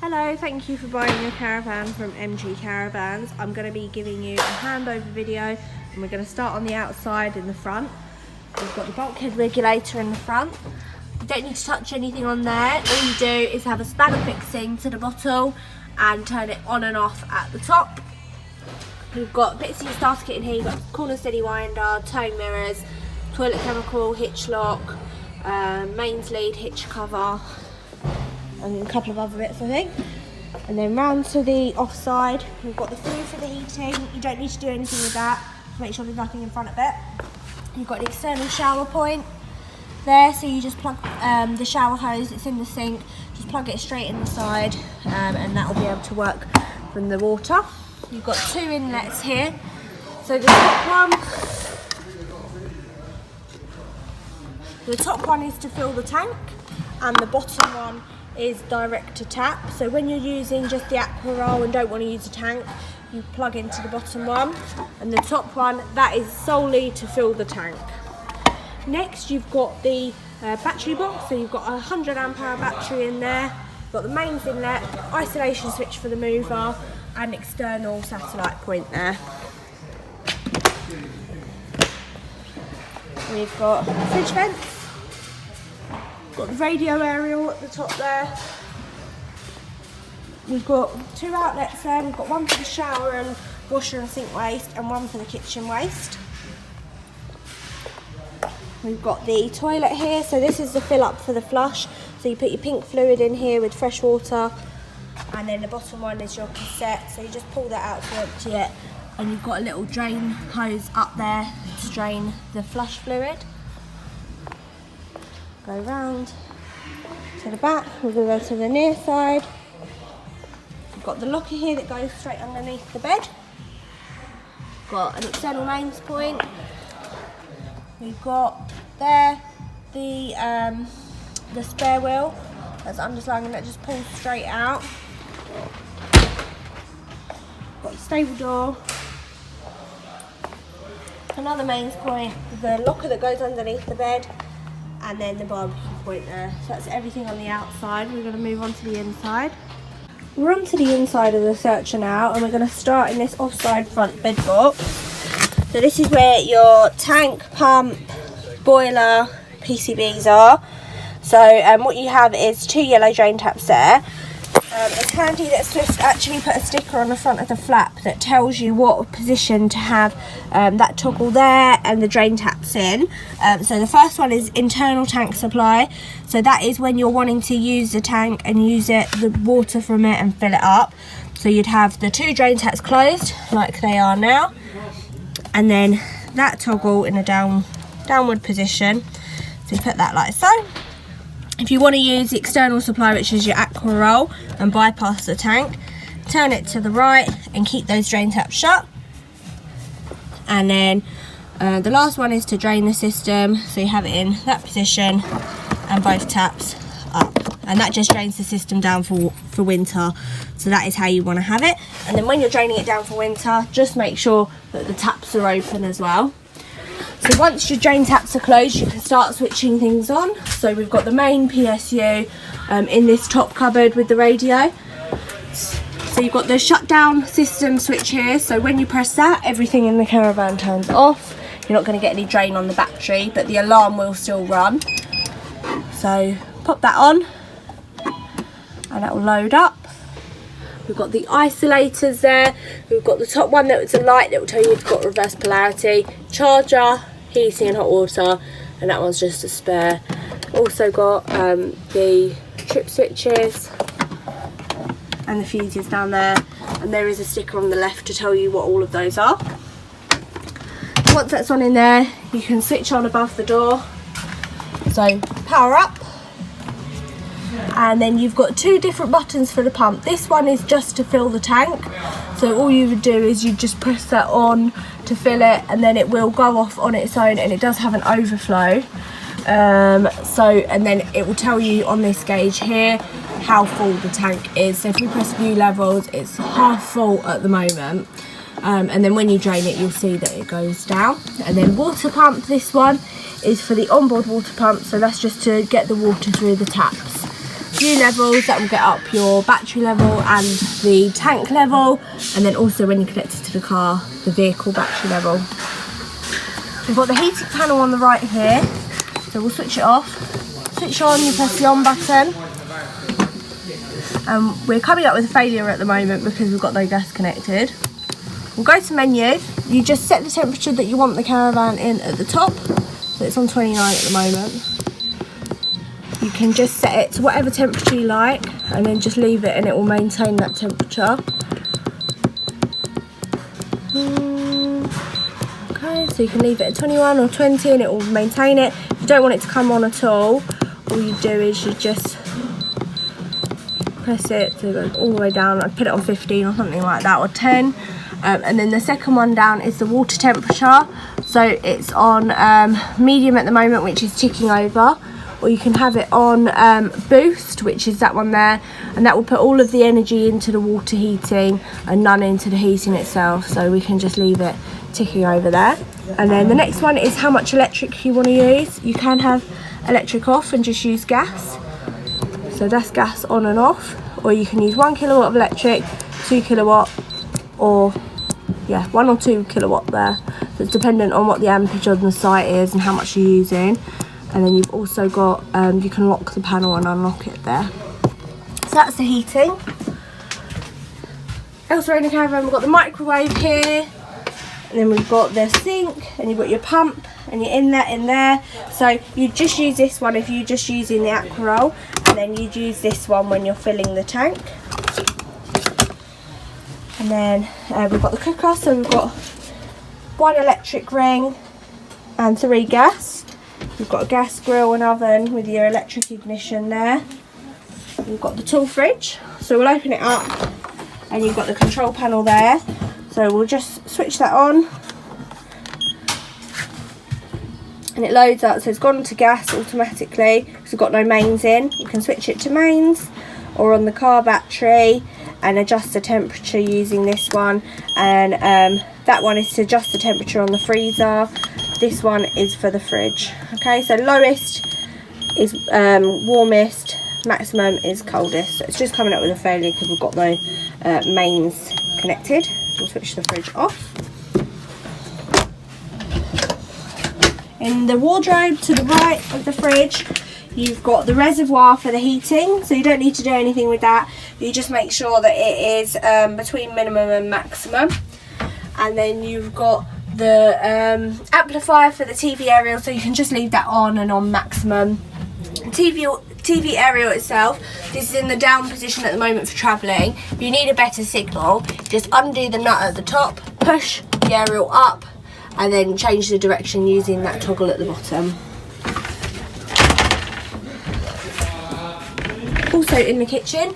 Hello, thank you for buying your caravan from MG Caravans. I'm going to be giving you a handover video and we're going to start on the outside in the front. We've got the bulkhead regulator in the front. You don't need to touch anything on there. All you do is have a spanner fixing to the bottle and turn it on and off at the top. We've got bits of your starter kit in here. You've got corner steady winder, towing mirrors, toilet chemical, hitch lock, mains lead, hitch cover, and a couple of other bits I think. And then round to the offside, we've got the flue for the heating. You don't need to do anything with that. Just make sure there's nothing in front of it. You've got the external shower point there, so you just plug the shower hose, it's in the sink, just plug it straight in the side and that will be able to work from the water. You've got two inlets here. So the top one is to fill the tank and the bottom one is direct to tap. So when you're using just the Aquaroll and don't want to use a tank, you plug into the bottom one, and the top one, that is solely to fill the tank. Next you've got the battery box, so you've got a 100 amp hour battery in there. You've got the mains inlet, isolation switch for the mover, and external satellite point there. We've got fridge vents. Got the radio aerial at the top there. We've got two outlets there. We've got one for the shower and washer and sink waste and one for the kitchen waste. We've got the toilet here, so this is the fill up for the flush. So you put your pink fluid in here with fresh water, and then the bottom one is your cassette, so you just pull that out to empty it, and you've got a little drain hose up there to drain the flush fluid. Go round to the back, we're going to go to the near side. We've got the locker here that goes straight underneath the bed. Got an external mains point. We've got there the spare wheel that's underslung and that just pulls straight out. Got the stable door. Another mains point, the locker that goes underneath the bed, and then the barbecue point there. So that's everything on the outside. We're going to move on to the inside. We're on to the inside of the Searcher now, and we're going to start in this offside front bed box. So this is where your tank, pump, boiler, PCBs are. So what you have is two yellow drain taps there. It's handy that Swift actually put a sticker on the front of the flap that tells you what position to have that toggle there and the drain taps in. So the first one is internal tank supply. So that is when you're wanting to use the tank and use the water from it and fill it up. So you'd have the two drain taps closed like they are now, and then that toggle in a downward position. So you put that like so. If you want to use the external supply, which is your Aquaroll, and bypass the tank, turn it to the right and keep those drain taps shut. And then the last one is to drain the system, so you have it in that position and both taps up. And that just drains the system down for winter. So that is how you want to have it. And then when you're draining it down for winter, just make sure that the taps are open as well. So once your drain taps are closed, you can start switching things on. So we've got the main PSU in this top cupboard with the radio. So you've got the shutdown system switch here. So when you press that, everything in the caravan turns off. You're not going to get any drain on the battery, but the alarm will still run. So pop that on and that will load up. We've got the isolators there. We've got the top one that's a light that will tell you you've got reverse polarity, charger, heating and hot water, and that one's just a spare. Also got the trip switches and the fuses down there, and there is a sticker on the left to tell you what all of those are. Once that's on in there, you can switch on above the door. So power up. And then you've got two different buttons for the pump. This one is just to fill the tank. So all you would do is you just press that on to fill it, and then it will go off on its own, and it does have an overflow. And then it will tell you on this gauge here how full the tank is. So if you press view levels, it's half full at the moment. And then when you drain it, you'll see that it goes down. And then water pump, this one is for the onboard water pump. So that's just to get the water through the taps. few levels that will get up your battery level and the tank level, and then also when you connect it to the car, the vehicle battery level. We've got the heating panel on the right here, so we'll switch it off. Switch on, you press the on button. We're coming up with a failure at the moment because we've got no gas connected. We'll go to menu. You just set the temperature that you want the caravan in at the top. So it's on 29 at the moment. You can just set it to whatever temperature you like and then just leave it and it will maintain that temperature. Okay, so you can leave it at 21 or 20 and it will maintain it. If you don't want it to come on at all you do is you just press it to go all the way down. I'd put it on 15 or something like that, or 10. And then the second one down is the water temperature. So it's on medium at the moment, which is ticking over. Or you can have it on boost, which is that one there. And that will put all of the energy into the water heating and none into the heating itself. So we can just leave it ticking over there. And then the next one is how much electric you want to use. You can have electric off and just use gas. So that's gas on and off, or you can use 1 kilowatt of electric, 2 kilowatt, or 1 or 2 kilowatt there. So it's dependent on what the ampage on the site is and how much you're using. And then you've also got, you can lock the panel and unlock it there. So that's the heating. Elsewhere in the caravan we've got the microwave here, and then we've got the sink, and you've got your pump, and you're in there. So you just use this one if you're just using the Aquaroll, and then you'd use this one when you're filling the tank. And then we've got the cooker, so we've got 1 electric ring and 3 gas. We've got a gas grill and oven with your electric ignition there. We've got the tool fridge, so we'll open it up and you've got the control panel there. So we'll just switch that on and it loads up, so it's gone to gas automatically because we've got no mains in. You can switch it to mains or on the car battery and adjust the temperature using this one, and that one is to adjust the temperature on the freezer. This one is for the fridge. Okay, so lowest is warmest, maximum is coldest. So it's just coming up with a failure because we've got no mains connected. So we'll switch the fridge off. In the wardrobe to the right of the fridge, you've got the reservoir for the heating, so you don't need to do anything with that. You just make sure that it is between minimum and maximum. And then you've got the amplifier for the TV aerial, so you can just leave that on and on maximum. TV aerial itself, this is in the down position at the moment for travelling. If you need a better signal, just undo the nut at the top, push the aerial up, and then change the direction using that toggle at the bottom. Also in the kitchen,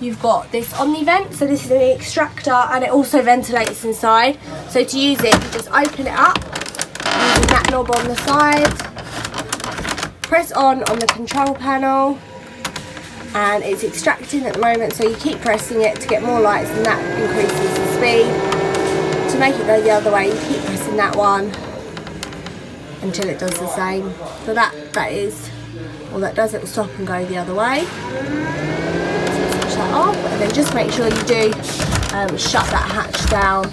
you've got this Omnivent, so this is an extractor and it also ventilates inside. So to use it, you just open it up using that knob on the side, press on the control panel, and it's extracting at the moment, so you keep pressing it to get more lights and that increases the speed. To make it go the other way, you keep pressing that one until it does the same. So that is all that does. It will stop and go the other way. So switch that off, and then just make sure you do shut that hatch down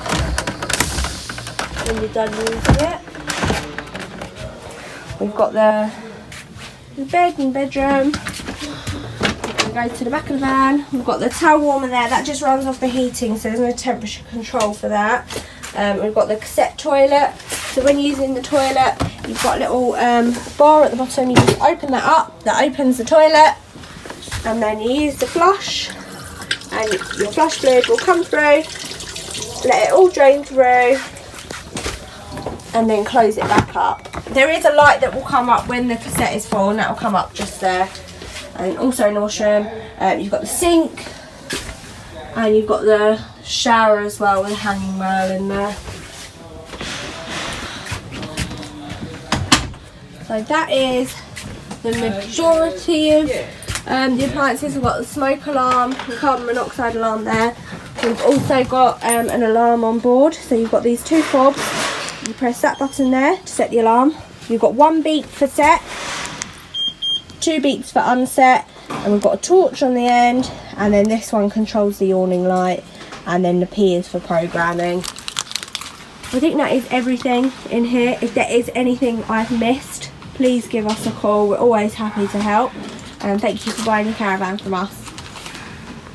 when you're done using it. We've got the bed and bedroom. We can go to the back of the van. We've got the towel warmer there. That just runs off the heating, so there's no temperature control for that. We've got the cassette toilet. So when using the toilet, you've got a little bar at the bottom. You just open that up. That opens the toilet, and then you use the flush, and your flush fluid will come through. Let it all drain through, and then close it back up. There is a light that will come up when the cassette is full, and that will come up just there. And also in washroom, you've got the sink, and you've got the shower as well with a hanging rail in there. So that is the majority of the appliances. We've got the smoke alarm, the carbon monoxide alarm there. We've also got an alarm on board. So you've got these 2 fobs. You press that button there to set the alarm. You've got 1 beep for set, 2 beeps for unset, and we've got a torch on the end, and then this one controls the awning light, and then the P is for programming. I think that is everything in here. If there is anything I've missed, please give us a call. We're always happy to help, and thank you for buying the caravan from us.